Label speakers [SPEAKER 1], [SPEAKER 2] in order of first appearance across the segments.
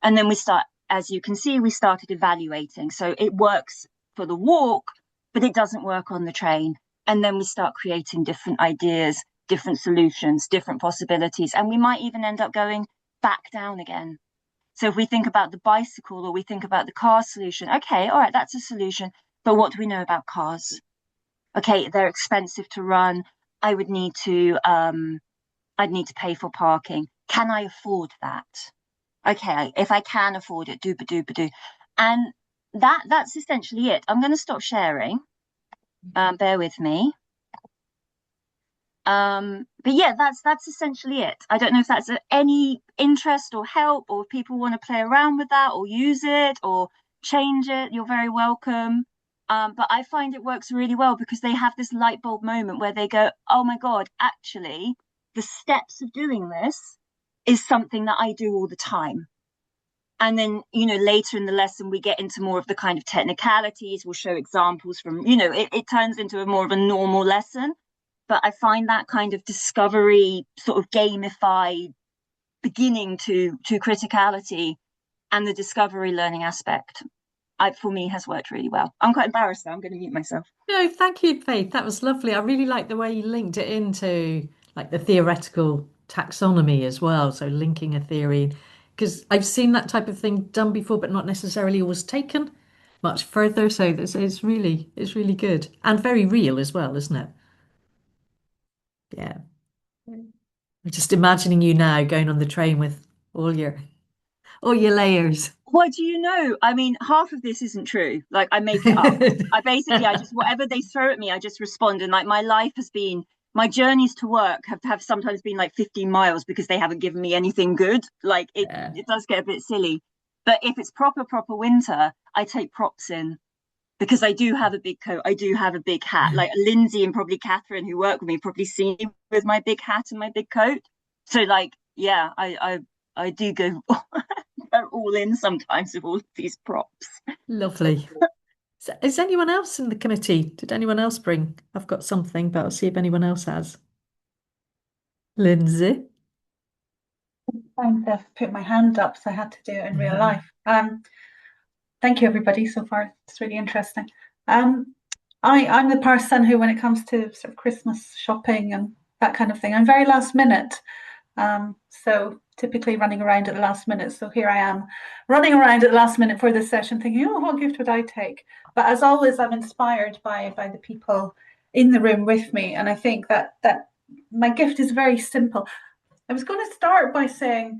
[SPEAKER 1] And then as you can see, we started evaluating. So it works for the walk, but it doesn't work on the train. And then we start creating different ideas, different solutions, different possibilities. And we might even end up going back down again. So if we think about the bicycle or we think about the car solution, okay, all right, that's a solution. But what do we know about cars? Okay, they're expensive to run. I would need to I'd need to pay for parking. Can I afford that? Okay, if I can afford it, dooba dooba doo. And that's essentially it. I'm going to stop sharing. Bear with me. But yeah, that's essentially it. I don't know if that's any interest or help, or if people want to play around with that or use it or change it. You're very welcome. But I find it works really well because they have this light bulb moment where they go, oh my God, actually, the steps of doing this is something that I do all the time. And then, later in the lesson, we get into more of the kind of technicalities. We'll show examples from, it turns into a more of a normal lesson. But I find that kind of discovery, sort of gamified beginning to criticality and the discovery learning aspect, for me, has worked really well. I'm quite embarrassed now. I'm going to mute myself.
[SPEAKER 2] No, thank you, Faith. That was lovely. I really like the way you linked it into like the theoretical taxonomy as well. So linking a theory, because I've seen that type of thing done before, but not necessarily always taken much further. So this is it's really good and very real as well, isn't it? Yeah. I'm just imagining you now going on the train with all your layers.
[SPEAKER 1] What do you know? I mean, half of this isn't true. Like, I make it up. I just, whatever they throw at me, I just respond. And like, my journeys to work have sometimes been like 15 miles because they haven't given me anything good. Like,
[SPEAKER 2] Yeah.
[SPEAKER 1] it does get a bit silly. But if it's proper winter, I take props in because I do have a big coat. I do have a big hat. Like Lindsay and probably Catherine, who work with me, probably see me with my big hat and my big coat. So like, yeah, I do go all in sometimes with all of these props.
[SPEAKER 2] Lovely. Is anyone else in the committee? Did anyone else bring? I've got something, but I'll see if anyone else has. Lindsay.
[SPEAKER 3] Trying to put my hand up, so I had to do it in real life. Thank you, everybody, so far. It's really interesting. I'm the person who, when it comes to sort of Christmas shopping and that kind of thing, I'm very last minute. So typically running around at the last minute. So here I am running around at the last minute for this session thinking, oh, what gift would I take? But as always, I'm inspired by the people in the room with me. And I think that my gift is very simple. I was going to start by saying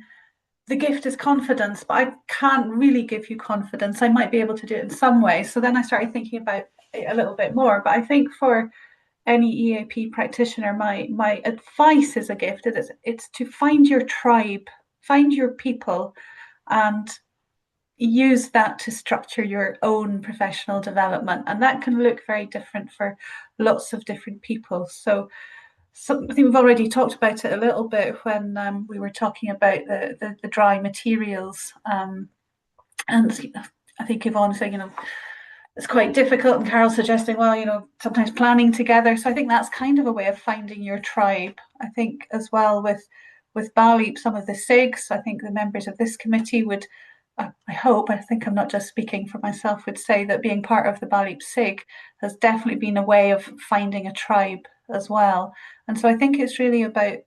[SPEAKER 3] the gift is confidence, but I can't really give you confidence. I might be able to do it in some way. So then I started thinking about it a little bit more. But I think for any EAP practitioner, my advice is a gift. It's to find your tribe, find your people, and use that to structure your own professional development. And that can look very different for lots of different people. So something we've already talked about it a little bit when we were talking about the dry materials. And I think Yvonne said, it's quite difficult, and Carol suggesting, well, sometimes planning together. So I think that's kind of a way of finding your tribe. I think as well with BALEAP, some of the SIGs, I think the members of this committee would, I hope, I think I'm not just speaking for myself, would say that being part of the BALEAP SIG has definitely been a way of finding a tribe as well. And so I think it's really about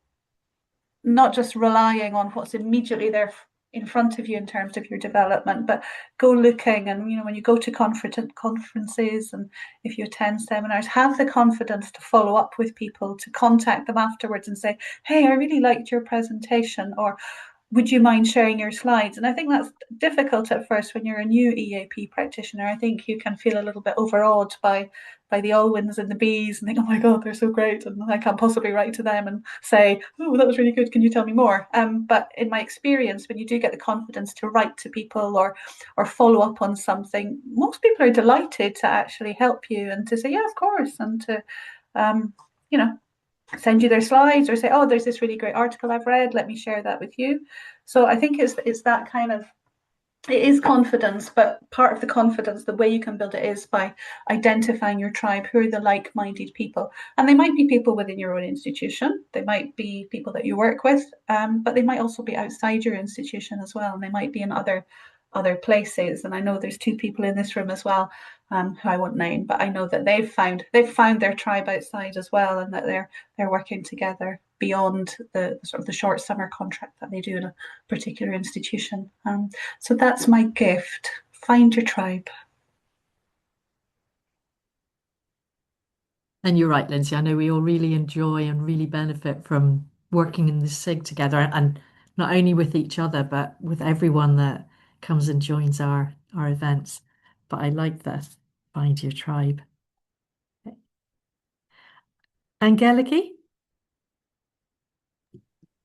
[SPEAKER 3] not just relying on what's immediately there in front of you in terms of your development, but go looking. And when you go to conferences and if you attend seminars, have the confidence to follow up with people, to contact them afterwards and say, hey, I really liked your presentation, or would you mind sharing your slides? And I think that's difficult at first when you're a new EAP practitioner. I think you can feel a little bit overawed by the Alwins and the Bs and think, oh my God, they're so great. And I can't possibly write to them and say, oh, that was really good. Can you tell me more? But in my experience, when you do get the confidence to write to people or follow up on something, most people are delighted to actually help you and to say, yeah, of course. And to, send you their slides or say, oh, there's this really great article I've read, let me share that with you. So I think it's that kind of It is confidence, but part of the confidence, the way you can build it is by identifying your tribe, who are the like-minded people. And they might be people within your own institution, they might be people that you work with, but they might also be outside your institution as well, and they might be in other places. And I know there's two people in this room as well, who I won't name, but I know that they've found their tribe outside as well, and that they're working together beyond the sort of the short summer contract that they do in a particular institution. So that's my gift. Find your tribe.
[SPEAKER 2] And you're right, Lindsay. I know we all really enjoy and really benefit from working in the SIG together, and not only with each other, but with everyone that comes and joins our events. But I like that. Find your tribe. Angeliki?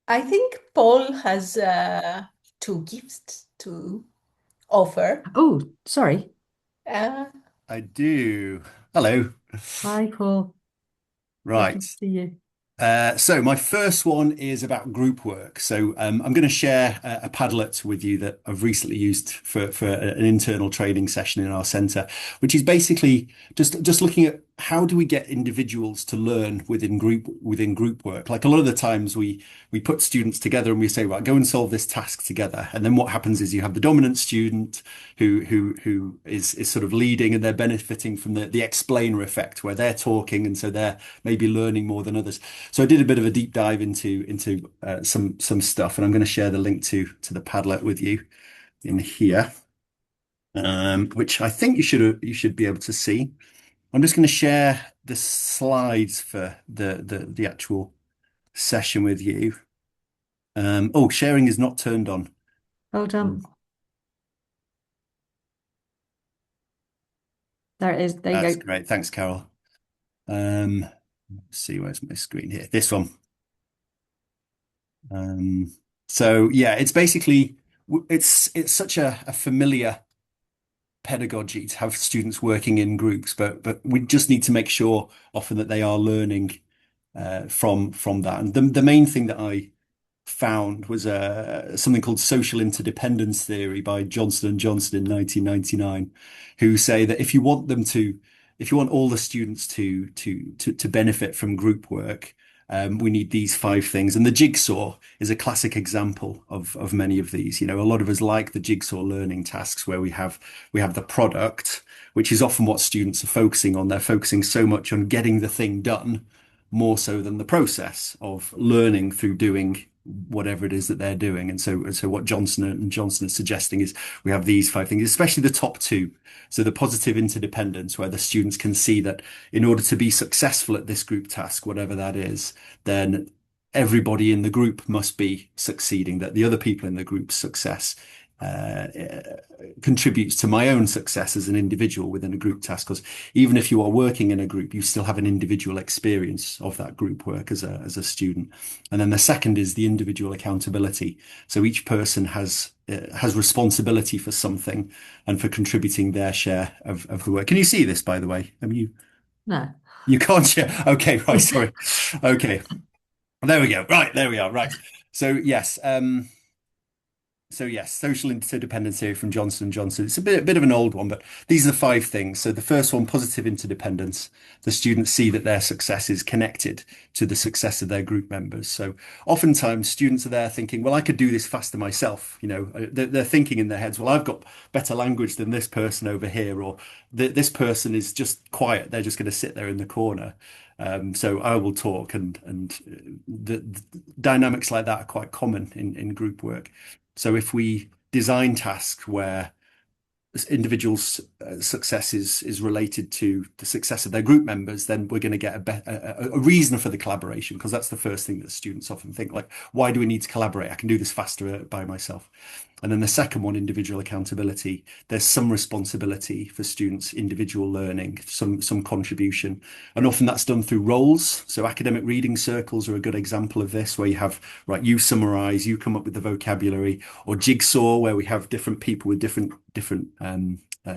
[SPEAKER 4] I think Paul has two gifts to offer.
[SPEAKER 2] Oh, sorry.
[SPEAKER 4] Uh,
[SPEAKER 5] I do. Hello.
[SPEAKER 2] Hi, Paul. Lovely
[SPEAKER 5] Right.
[SPEAKER 2] to see you.
[SPEAKER 5] So my first one is about group work. So I'm going to share a Padlet with you that I've recently used for an internal training session in our centre, which is basically just looking at how do we get individuals to learn within group work. Like a lot of the times we put students together and we say, right, go and solve this task together. And then what happens is you have the dominant student who is sort of leading, and they're benefiting from the explainer effect where they're talking, and so they're maybe learning more than others. So I did a bit of a deep dive into some stuff, and I'm going to share the link to the Padlet with you in here, which I think you should be able to see. I'm just going to share the slides for the actual session with you. Oh, sharing is not turned on.
[SPEAKER 2] Well done. There it is. There you
[SPEAKER 5] That's
[SPEAKER 2] go.
[SPEAKER 5] great. Thanks, Carol. Let's see, where's my screen here? This one. So yeah, it's basically it's such a familiar pedagogy to have students working in groups, but we just need to make sure often that they are learning from that. And the main thing that I found was something called social interdependence theory by Johnson and Johnson in 1999, who say that if you want all the students to benefit from group work, we need these five things. And the jigsaw is a classic example of many of these. You know, a lot of us like the jigsaw learning tasks where we have the product, which is often what students are focusing on. They're focusing so much on getting the thing done, more so than the process of learning through doing whatever it is that they're doing. And so what Johnson and Johnson is suggesting is we have these five things, especially the top two. So the positive interdependence, where the students can see that in order to be successful at this group task, whatever that is, then everybody in the group must be succeeding, that the other people in the group's success contributes to my own success as an individual within a group task. Because even if you are working in a group, you still have an individual experience of that group work as a student. And then the second is the individual accountability. So each person has responsibility for something and for contributing their share of the work. Can you see this, by the way? I mean,
[SPEAKER 2] No.
[SPEAKER 5] you can't share. Okay, right, sorry. Okay. There we go. Right, there we are. Right. So yes, social interdependence theory from Johnson and Johnson. It's a bit of an old one, but these are the five things. So the first one, positive interdependence. The students see that their success is connected to the success of their group members. So oftentimes students are there thinking, well, I could do this faster myself. You know, they're thinking in their heads, well, I've got better language than this person over here, or this person is just quiet. They're just going to sit there in the corner. So I will talk, and the dynamics like that are quite common in group work. So if we design tasks where individuals' success is related to the success of their group members, then we're going to get a reason for the collaboration, because that's the first thing that students often think, like, why do we need to collaborate? I can do this faster by myself. And then the second one, individual accountability. There's some responsibility for students' individual learning, some contribution. And often that's done through roles. So academic reading circles are a good example of this, where you have, right, you summarize, you come up with the vocabulary, or jigsaw, where we have different people with different different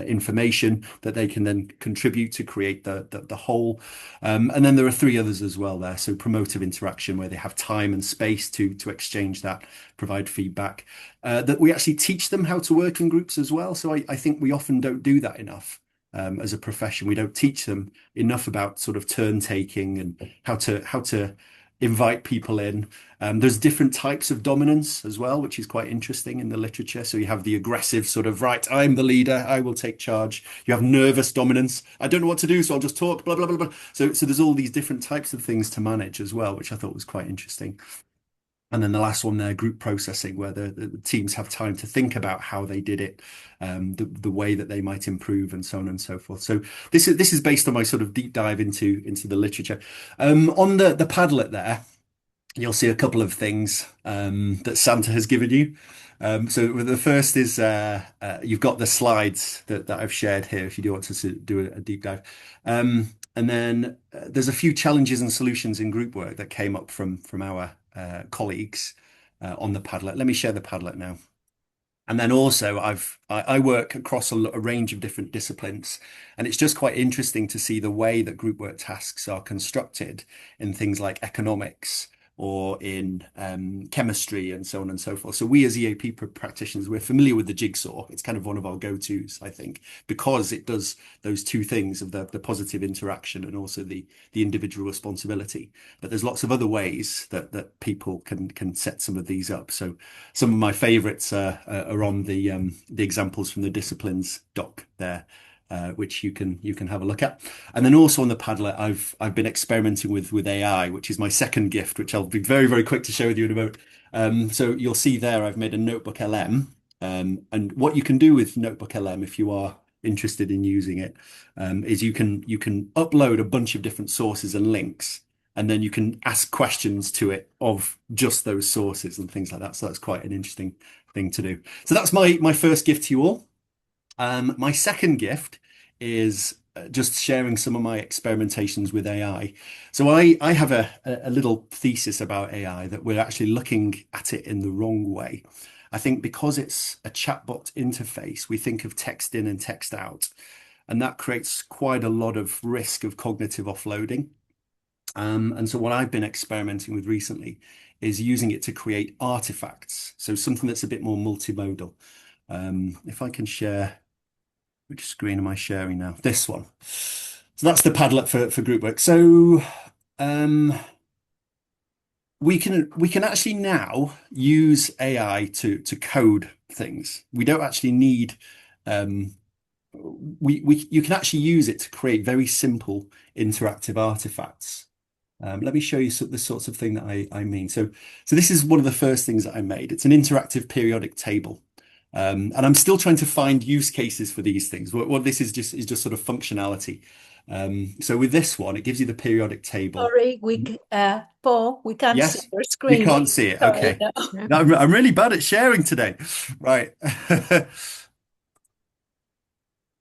[SPEAKER 5] information that they can then contribute to create the whole. And then there are three others as well there. So promotive interaction, where they have time and space to exchange that, provide feedback. That we actually teach them how to work in groups as well. So I think we often don't do that enough. As a profession, we don't teach them enough about sort of turn taking and how to invite people in. There's different types of dominance as well, which is quite interesting in the literature. So you have the aggressive sort of, right, I'm the leader, I will take charge. You have nervous dominance. I don't know what to do, so I'll just talk, blah, blah, blah, blah. So there's all these different types of things to manage as well, which I thought was quite interesting. And then the last one there, group processing, where the teams have time to think about how they did it, the way that they might improve, and so on and so forth. So this is based on my sort of deep dive into the literature. On the Padlet there, you'll see a couple of things that Santa has given you. So the first is you've got the slides that I've shared here if you do want to do a deep dive. And then there's a few challenges and solutions in group work that came up from our colleagues on the Padlet. Let me share the Padlet now. And then also I work across a range of different disciplines, and it's just quite interesting to see the way that group work tasks are constructed in things like economics or in chemistry and so on and so forth. So we as EAP practitioners, we're familiar with the jigsaw. It's kind of one of our go-tos, I think, because it does those two things of the positive interaction and also the individual responsibility. But there's lots of other ways that people can set some of these up. So some of my favorites are on the examples from the disciplines doc there. Which you can have a look at. And then also on the Padlet, I've been experimenting with AI, which is my second gift, which I'll be very, very quick to share with you in a moment. So you'll see there I've made a Notebook LM. And what you can do with Notebook LM, if you are interested in using it, is you can upload a bunch of different sources and links, and then you can ask questions to it of just those sources and things like that. So that's quite an interesting thing to do. So that's my first gift to you all. My second gift is just sharing some of my experimentations with AI. So I have a little thesis about AI that we're actually looking at it in the wrong way. I think because it's a chatbot interface, we think of text in and text out, and that creates quite a lot of risk of cognitive offloading. And so what I've been experimenting with recently is using it to create artifacts. So something that's a bit more multimodal. If I can share. Which screen am I sharing now? This one. So that's the Padlet for group work. So we can actually now use AI to code things. We don't actually need you can actually use it to create very simple interactive artifacts. Let me show you the sorts of thing that I mean. So this is one of the first things that I made. It's an interactive periodic table. And I'm still trying to find use cases for these things. What this is just sort of functionality. So with this one, it gives you the periodic table.
[SPEAKER 4] Sorry, Paul, we can't see
[SPEAKER 5] Yes,
[SPEAKER 4] your
[SPEAKER 5] you
[SPEAKER 4] screen.
[SPEAKER 5] can't see it.
[SPEAKER 4] Sorry,
[SPEAKER 5] Okay.
[SPEAKER 4] no.
[SPEAKER 5] No, I'm really bad at sharing today. Right.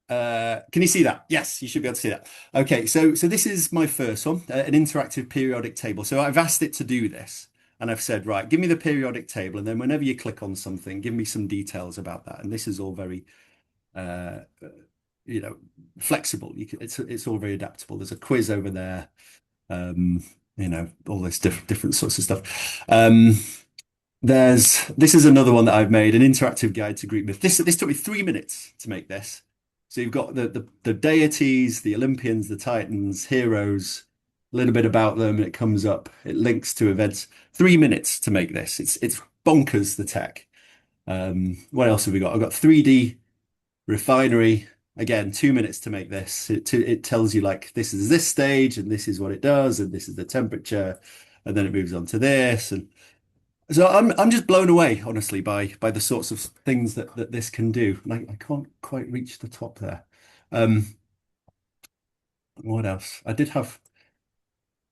[SPEAKER 5] Can you see that? Yes, you should be able to see that. Okay, so this is my first one, an interactive periodic table. So I've asked it to do this. And I've said, right, give me the periodic table. And then whenever you click on something, give me some details about that. And this is all very, flexible. It's all very adaptable. There's a quiz over there, all this different sorts of stuff. This is another one that I've made, an interactive guide to Greek myth. This took me 3 minutes to make this. So you've got the deities, the Olympians, the Titans, heroes, a little bit about them, and it comes up. It links to events. 3 minutes to make this. It's bonkers, the tech. What else have we got? I've got 3D refinery. Again, 2 minutes to make this. It tells you like this is this stage, and this is what it does, and this is the temperature, and then it moves on to this. And so I'm just blown away, honestly, by the sorts of things that this can do. And I can't quite reach the top there. What else? I did have